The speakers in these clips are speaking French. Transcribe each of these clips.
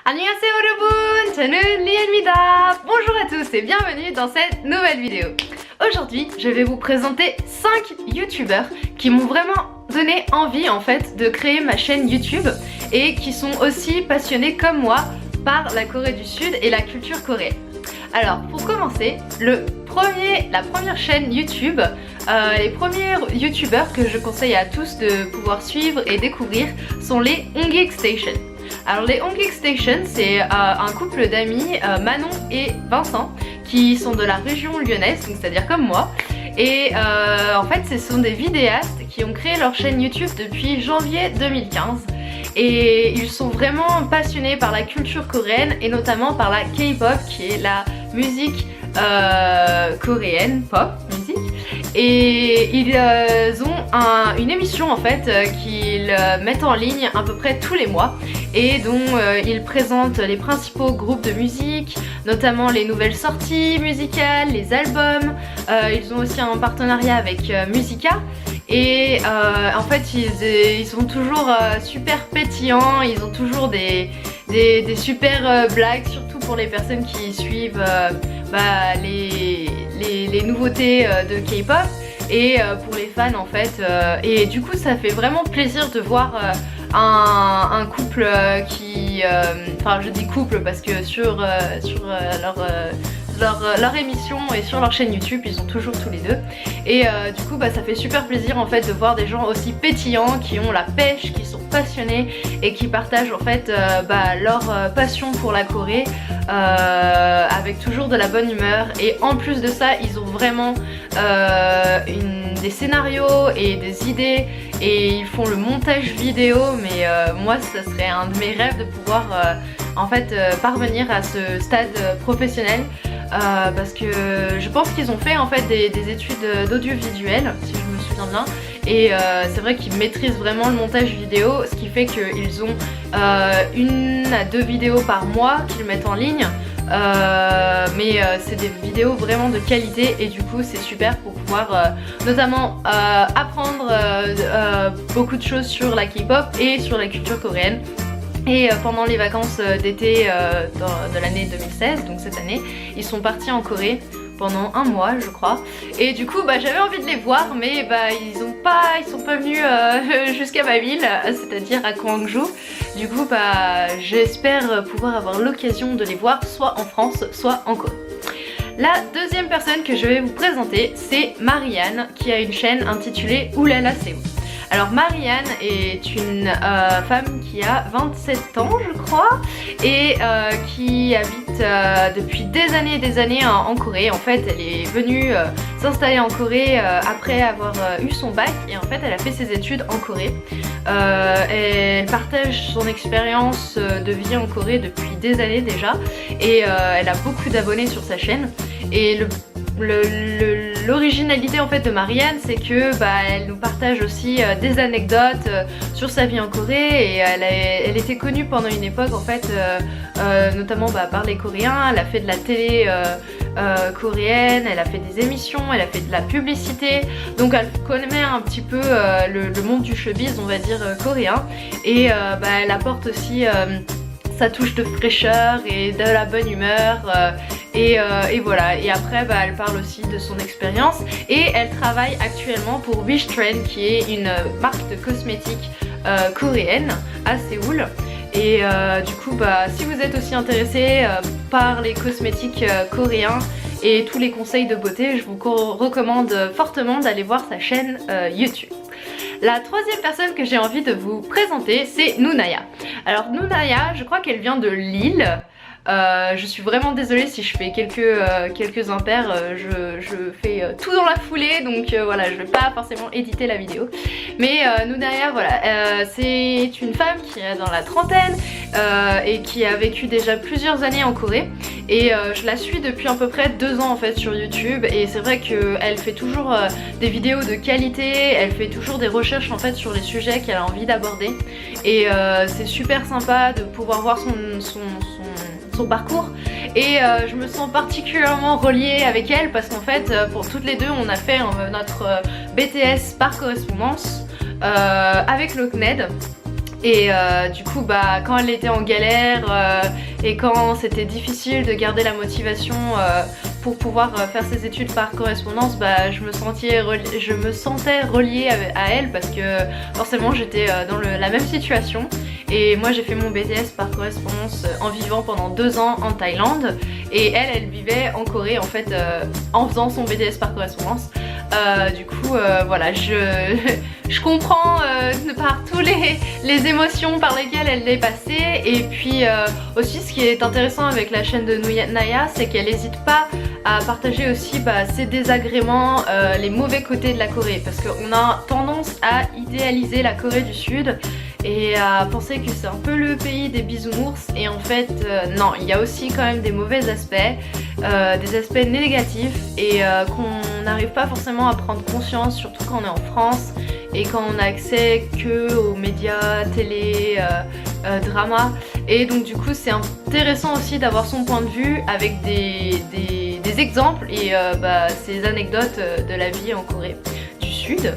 Annyeonghaseyo 여러분, 저는 리엔입니다. Bonjour à tous et bienvenue dans cette nouvelle vidéo. Aujourd'hui, je vais vous présenter 5 youtubeurs qui m'ont vraiment donné envie en fait de créer ma chaîne YouTube et qui sont aussi passionnés comme moi par la Corée du Sud et la culture coréenne. Alors pour commencer, la première chaîne YouTube, les premiers youtubeurs que je conseille à tous de pouvoir suivre et découvrir sont les Ongeek Station. Alors les Ongeek Station, c'est un couple d'amis, Manon et Vincent, qui sont de la région lyonnaise, donc c'est-à-dire comme moi. Et en fait ce sont des vidéastes qui ont créé leur chaîne YouTube depuis janvier 2015. Et ils sont vraiment passionnés par la culture coréenne et notamment par la K-pop qui est la musique coréenne, pop musique. Et ils ont une émission en fait qu'ils mettent en ligne à peu près tous les mois et dont ils présentent les principaux groupes de musique, notamment les nouvelles sorties musicales, les albums. Ils ont aussi un partenariat avec Musica. Et en fait ils sont toujours super pétillants, ils ont toujours des super blagues, surtout pour les personnes qui suivent les nouveautés de K-pop et pour les fans en fait. Et du coup ça fait vraiment plaisir de voir un couple qui... Enfin je dis couple parce que sur leur émission et sur leur chaîne YouTube ils sont toujours tous les deux et du coup ça fait super plaisir en fait de voir des gens aussi pétillants qui ont la pêche, qui sont passionnés et qui partagent en fait leur passion pour la Corée avec toujours de la bonne humeur. Et en plus de ça ils ont vraiment des scénarios et des idées et ils font le montage vidéo, mais moi ça serait un de mes rêves de pouvoir en fait parvenir à ce stade professionnel. Parce que je pense qu'ils ont fait en fait des études d'audiovisuel si je me souviens bien et c'est vrai qu'ils maîtrisent vraiment le montage vidéo, ce qui fait qu'ils ont 1 à 2 vidéos par mois qu'ils mettent en ligne, mais c'est des vidéos vraiment de qualité et du coup c'est super pour pouvoir notamment apprendre beaucoup de choses sur la K-pop et sur la culture coréenne. Et pendant les vacances d'été de l'année 2016, donc cette année, ils sont partis en Corée pendant 1 mois je crois. Et du coup j'avais envie de les voir, mais ils sont pas venus jusqu'à ma ville, c'est-à-dire à Gwangju. Du coup j'espère pouvoir avoir l'occasion de les voir soit en France, soit en Corée. La deuxième personne que je vais vous présenter, c'est Marianne, qui a une chaîne intitulée Oulala Séoul. Alors Marianne est une femme qui a 27 ans je crois et qui habite depuis des années en Corée. En fait elle est venue s'installer en Corée après avoir eu son bac et en fait elle a fait ses études en Corée. Elle partage son expérience de vie en Corée depuis des années déjà et elle a beaucoup d'abonnés sur sa chaîne. Et l'originalité en fait de Marianne, c'est que elle nous partage aussi des anecdotes sur sa vie en Corée et elle était connue pendant une époque en fait notamment par les Coréens. Elle a fait de la télé coréenne, elle a fait des émissions, elle a fait de la publicité, donc elle connaît un petit peu le monde du showbiz on va dire coréen et elle apporte aussi sa touche de fraîcheur et de la bonne humeur et voilà. Et après elle parle aussi de son expérience et elle travaille actuellement pour Wish Trend qui est une marque de cosmétiques coréenne à Séoul. Et du coup si vous êtes aussi intéressé par les cosmétiques coréens et tous les conseils de beauté, je vous recommande fortement d'aller voir sa chaîne YouTube. La troisième personne que j'ai envie de vous présenter, c'est Noonaya. Alors Noonaya, je crois qu'elle vient de Lille. Je suis vraiment désolée si je fais quelques impairs, je fais tout dans la foulée, donc voilà, je vais pas forcément éditer la vidéo. Mais Noonaya, voilà, c'est une femme qui est dans la trentaine et qui a vécu déjà plusieurs années en Corée. Et je la suis depuis à peu près 2 ans en fait sur YouTube et c'est vrai qu'elle fait toujours des vidéos de qualité, elle fait toujours des recherches en fait sur les sujets qu'elle a envie d'aborder. Et c'est super sympa de pouvoir voir son parcours et je me sens particulièrement reliée avec elle parce qu'en fait pour toutes les deux on a fait notre BTS par correspondance avec le CNED Et du coup bah quand elle était en galère et quand c'était difficile de garder la motivation pour pouvoir faire ses études par correspondance, bah je me sentais reliée à elle parce que forcément j'étais dans la même situation. Et moi j'ai fait mon BTS par correspondance en vivant pendant 2 ans en Thaïlande. Et elle vivait en Corée en fait en faisant son BTS par correspondance. Du coup voilà, je comprends par tous les émotions par lesquelles elle est passée. Et puis aussi ce qui est intéressant avec la chaîne de Naya, c'est qu'elle n'hésite pas à partager aussi ses désagréments, les mauvais côtés de la Corée, parce qu'on a tendance à idéaliser la Corée du Sud et à penser que c'est un peu le pays des bisounours, et en fait non, il y a aussi quand même des mauvais aspects, des aspects négatifs et qu'on n'arrive pas forcément à prendre conscience, surtout quand on est en France et quand on a accès que aux médias, télé, drama. Et donc du coup c'est intéressant aussi d'avoir son point de vue avec des exemples et ces anecdotes de la vie en Corée du Sud.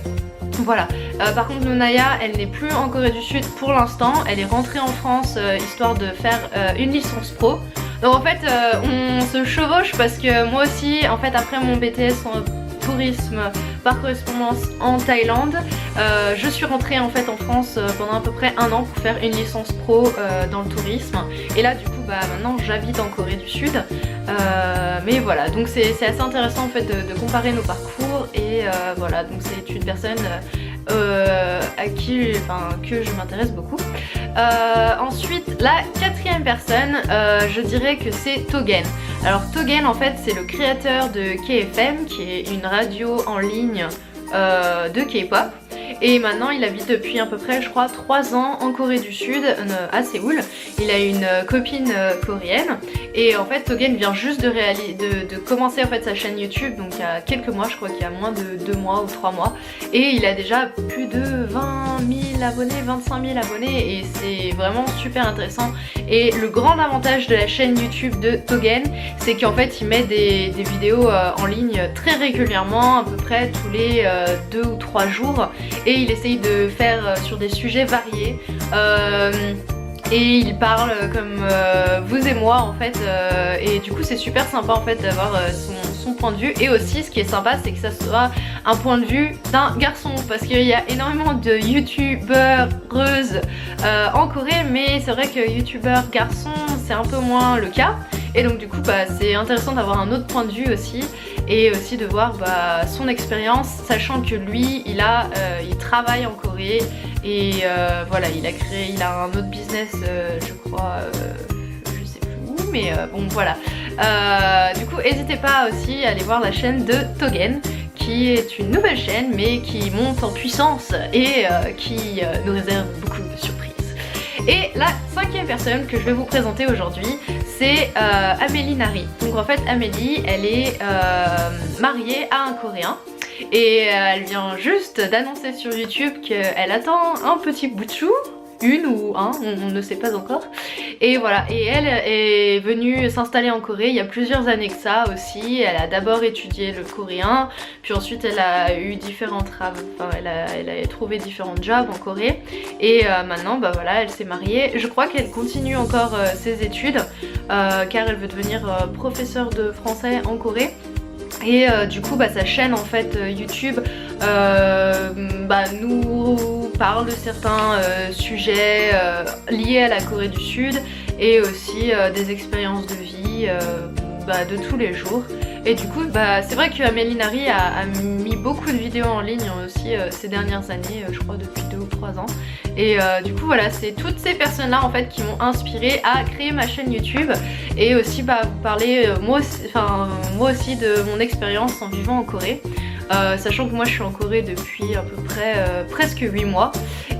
Voilà. Par contre Nunaya, elle n'est plus en Corée du Sud pour l'instant, elle est rentrée en France histoire de faire une licence pro. Donc en fait on se chevauche parce que moi aussi en fait après mon BTS en tourisme par correspondance en Thaïlande, je suis rentrée en fait en France pendant à peu près 1 an pour faire une licence pro dans le tourisme. Et là du coup maintenant j'habite en Corée du Sud. Mais voilà, donc c'est assez intéressant en fait de comparer nos parcours et voilà, donc c'est une personne à qui, que je m'intéresse beaucoup. Ensuite, la 4e personne, je dirais que c'est Togen. Alors Togen en fait c'est le créateur de KFM, qui est une radio en ligne de K-pop. Et maintenant il habite depuis à peu près je crois 3 ans en Corée du Sud, à Séoul. Il a une copine coréenne et en fait Togen vient juste de commencer en fait sa chaîne YouTube, donc il y a quelques mois, je crois qu'il y a moins de 2 mois ou 3 mois, et il a déjà plus de 20 000 abonnés, 25 000 abonnés, et c'est vraiment super intéressant. Et le grand avantage de la chaîne YouTube de Togen, c'est qu'en fait il met des vidéos en ligne très régulièrement, à peu près tous les 2 ou 3 jours, et il essaye de faire sur des sujets variés. Et il parle comme vous et moi en fait, et du coup c'est super sympa en fait d'avoir son point de vue. Et aussi ce qui est sympa, c'est que ça soit un point de vue d'un garçon, parce qu'il y a énormément de youtubeuses en Corée, mais c'est vrai que youtubeur garçon c'est un peu moins le cas. Et donc du coup c'est intéressant d'avoir un autre point de vue aussi, et aussi de voir son expérience, sachant que lui il travaille en Corée et voilà, il a un autre business je crois, je sais plus où, mais bon voilà. Du coup n'hésitez pas aussi à aller voir la chaîne de Togen, qui est une nouvelle chaîne mais qui monte en puissance et qui nous réserve beaucoup de surprises. Et la 5e personne que je vais vous présenter aujourd'hui, c'est Amélie Nari. Donc en fait Amélie, elle est mariée à un Coréen. Et elle vient juste d'annoncer sur YouTube qu'elle attend un petit bout de chou, une ou un, on ne sait pas encore. Et voilà, et elle est venue s'installer en Corée il y a plusieurs années que ça aussi. Elle a d'abord étudié le coréen, puis ensuite elle a eu différents travaux, elle a trouvé différents jobs en Corée. Et maintenant voilà, elle s'est mariée. Je crois qu'elle continue encore ses études car elle veut devenir professeure de français en Corée. Et du coup sa chaîne en fait YouTube nous parle de certains sujets liés à la Corée du Sud, et aussi des expériences de vie de tous les jours. Et du coup c'est vrai que Amélie Nari a mis beaucoup de vidéos en ligne aussi ces dernières années, je crois depuis 2 ou 3 ans. Et du coup voilà, c'est toutes ces personnes là en fait qui m'ont inspirée à créer ma chaîne YouTube, et aussi vous parler moi aussi de mon expérience en vivant en Corée. Sachant que moi je suis en Corée depuis à peu près presque 8 mois,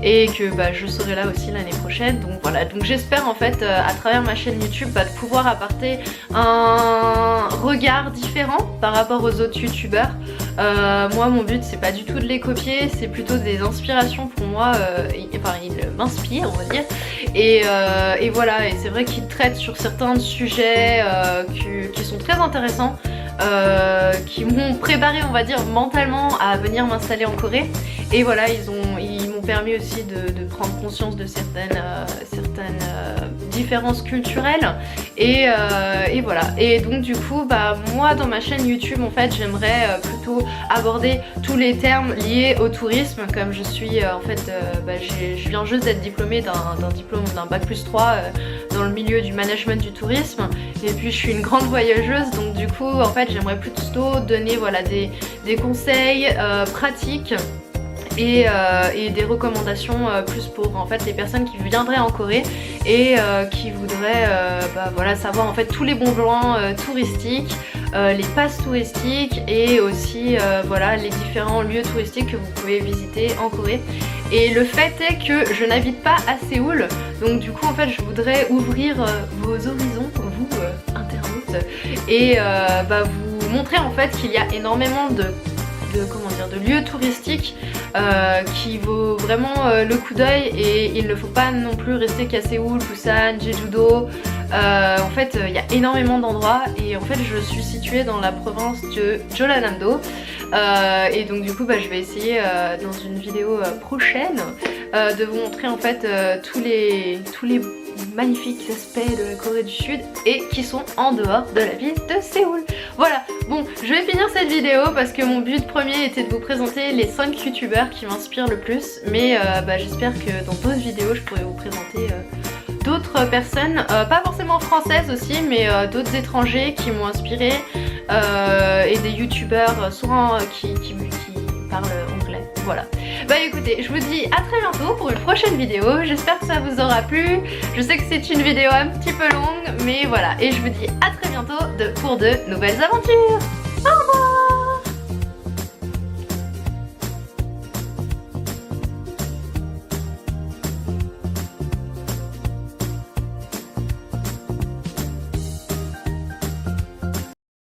et que je serai là aussi l'année prochaine. Donc voilà, donc j'espère en fait à travers ma chaîne YouTube de pouvoir apporter un regard différent par rapport aux autres youtubeurs. Moi mon but c'est pas du tout de les copier, c'est plutôt des inspirations pour moi, ils m'inspirent on va dire. Et voilà, et c'est vrai qu'ils traitent sur certains sujets qui sont très intéressants. Qui m'ont préparé on va dire mentalement à venir m'installer en Corée. Et voilà, ils m'ont permis aussi de prendre conscience de certaines différences culturelles et voilà. Et donc du coup bah moi dans ma chaîne YouTube en fait j'aimerais plutôt aborder tous les termes liés au tourisme, comme je suis en fait je viens juste d'être diplômée d'un bac+3 dans le milieu du management du tourisme, et puis je suis une grande voyageuse, donc du coup en fait j'aimerais plutôt donner voilà des conseils pratiques et des recommandations plus pour en fait les personnes qui viendraient en Corée et qui voudraient voilà, savoir en fait tous les bons plans touristiques, les passes touristiques et aussi voilà les différents lieux touristiques que vous pouvez visiter en Corée. Et le fait est que je n'habite pas à Séoul, donc du coup en fait je voudrais ouvrir vos horizons, vous internautes, et vous montrer en fait qu'il y a énormément de lieux touristiques qui vaut vraiment le coup d'œil, et il ne faut pas non plus rester qu'à Séoul, Busan, Jeju-do. En fait il y a énormément d'endroits, et en fait je suis située dans la province de Jeollanam-do, et donc du coup je vais essayer dans une vidéo prochaine de vous montrer en fait tous les magnifiques aspects de la Corée du Sud et qui sont en dehors de la ville de Séoul. Voilà, bon je vais finir cette vidéo parce que mon but premier était de vous présenter les 5 youtubeurs qui m'inspirent le plus, mais j'espère que dans d'autres vidéos je pourrai vous présenter d'autres personnes, pas forcément françaises aussi, mais d'autres étrangers qui m'ont inspiré, et des youtubeurs souvent qui parlent anglais. Voilà. Bah écoutez, je vous dis à très bientôt pour une prochaine vidéo. J'espère que ça vous aura plu. Je sais que c'est une vidéo un petit peu longue, mais voilà. Et je vous dis à très bientôt pour de nouvelles aventures. Au revoir.